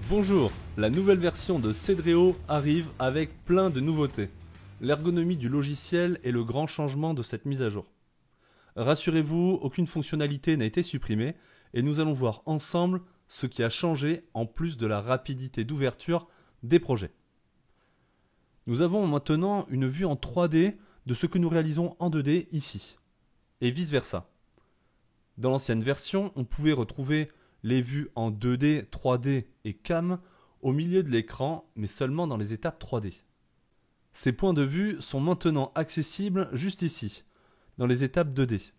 Bonjour, la nouvelle version de Cedreo arrive avec plein de nouveautés. L'ergonomie du logiciel est le grand changement de cette mise à jour. Rassurez-vous, aucune fonctionnalité n'a été supprimée et nous allons voir ensemble ce qui a changé en plus de la rapidité d'ouverture des projets. Nous avons maintenant une vue en 3D de ce que nous réalisons en 2D ici, et vice-versa. Dans l'ancienne version, on pouvait retrouver les vues en 2D, 3D et CAM au milieu de l'écran, mais seulement dans les étapes 3D. Ces points de vue sont maintenant accessibles juste ici, dans les étapes 2D,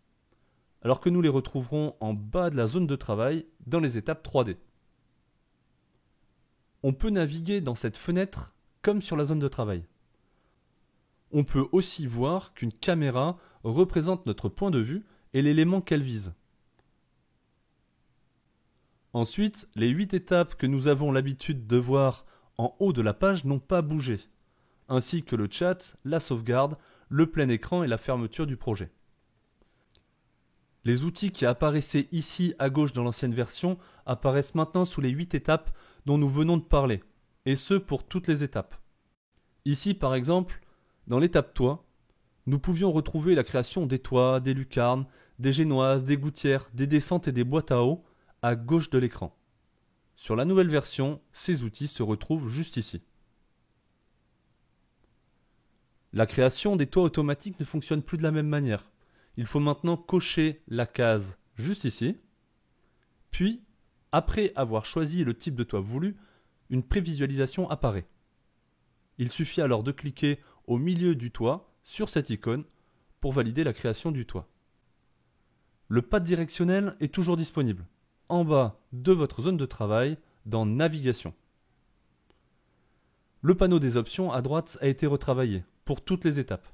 alors que nous les retrouverons en bas de la zone de travail dans les étapes 3D. On peut naviguer dans cette fenêtre comme sur la zone de travail. On peut aussi voir qu'une caméra représente notre point de vue et l'élément qu'elle vise. Ensuite, les 8 étapes que nous avons l'habitude de voir en haut de la page n'ont pas bougé, ainsi que le chat, la sauvegarde, le plein écran et la fermeture du projet. Les outils qui apparaissaient ici à gauche dans l'ancienne version apparaissent maintenant sous les 8 étapes dont nous venons de parler, et ce pour toutes les étapes. Ici par exemple, dans l'étape toit, nous pouvions retrouver la création des toits, des lucarnes, des génoises, des gouttières, des descentes et des boîtes à eau à gauche de l'écran. Sur la nouvelle version, ces outils se retrouvent juste ici. La création des toits automatiques ne fonctionne plus de la même manière. Il faut maintenant cocher la case juste ici, puis, après avoir choisi le type de toit voulu, une prévisualisation apparaît. Il suffit alors de cliquer au milieu du toit sur cette icône pour valider la création du toit. Le pad directionnel est toujours disponible en bas de votre zone de travail dans Navigation. Le panneau des options à droite a été retravaillé pour toutes les étapes.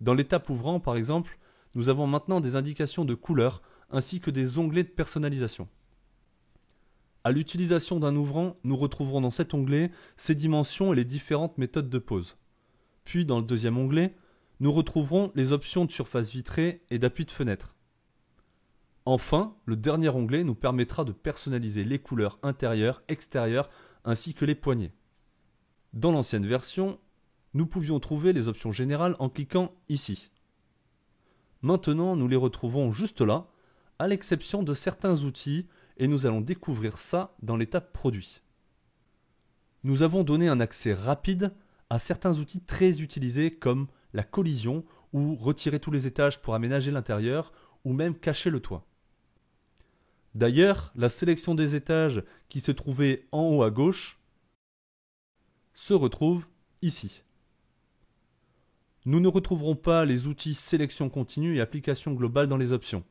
Dans l'étape ouvrant, par exemple, nous avons maintenant des indications de couleurs ainsi que des onglets de personnalisation. À l'utilisation d'un ouvrant, nous retrouverons dans cet onglet ses dimensions et les différentes méthodes de pose. Puis dans le deuxième onglet, nous retrouverons les options de surface vitrée et d'appui de fenêtre. Enfin, le dernier onglet nous permettra de personnaliser les couleurs intérieures, extérieures ainsi que les poignées. Dans l'ancienne version, nous pouvions trouver les options générales en cliquant ici. Maintenant, nous les retrouvons juste là, à l'exception de certains outils, et nous allons découvrir ça dans l'étape produit. Nous avons donné un accès rapide à certains outils très utilisés comme la collision ou retirer tous les étages pour aménager l'intérieur ou même cacher le toit. D'ailleurs, la sélection des étages qui se trouvait en haut à gauche se retrouve ici. Nous ne retrouverons pas les outils sélection continue et application globale dans les options.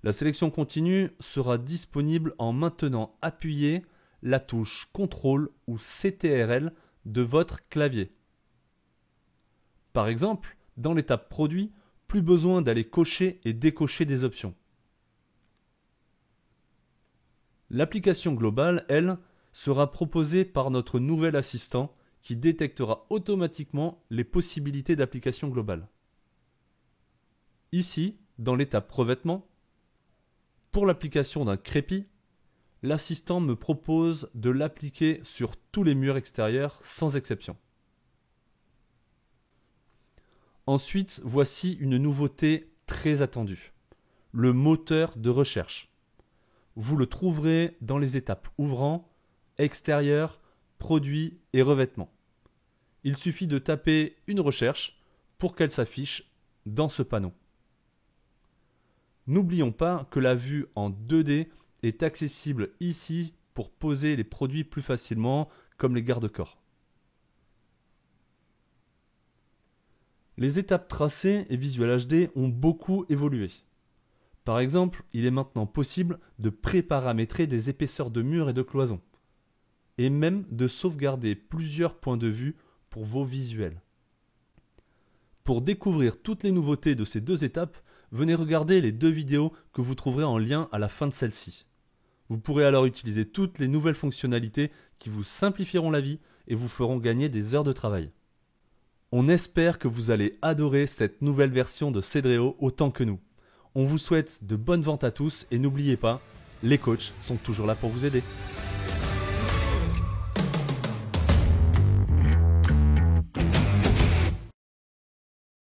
La sélection continue sera disponible en maintenant appuyé la touche CTRL ou CTRL de votre clavier. Par exemple, dans l'étape produit, plus besoin d'aller cocher et décocher des options. L'application globale, elle, sera proposée par notre nouvel assistant qui détectera automatiquement les possibilités d'application globale. Ici, dans l'étape revêtement, pour l'application d'un crépi, l'assistant me propose de l'appliquer sur tous les murs extérieurs sans exception. Ensuite, voici une nouveauté très attendue, le moteur de recherche. Vous le trouverez dans les étapes ouvrant, extérieur, produit et revêtement. Il suffit de taper une recherche pour qu'elle s'affiche dans ce panneau. N'oublions pas que la vue en 2D est accessible ici pour poser les produits plus facilement, comme les garde-corps. Les étapes tracées et Visual HD ont beaucoup évolué. Par exemple, il est maintenant possible de préparamétrer des épaisseurs de murs et de cloisons, et même de sauvegarder plusieurs points de vue pour vos visuels. Pour découvrir toutes les nouveautés de ces deux étapes, venez regarder les 2 vidéos que vous trouverez en lien à la fin de celle-ci. Vous pourrez alors utiliser toutes les nouvelles fonctionnalités qui vous simplifieront la vie et vous feront gagner des heures de travail. On espère que vous allez adorer cette nouvelle version de Cedreo autant que nous. On vous souhaite de bonnes ventes à tous et n'oubliez pas, les coachs sont toujours là pour vous aider.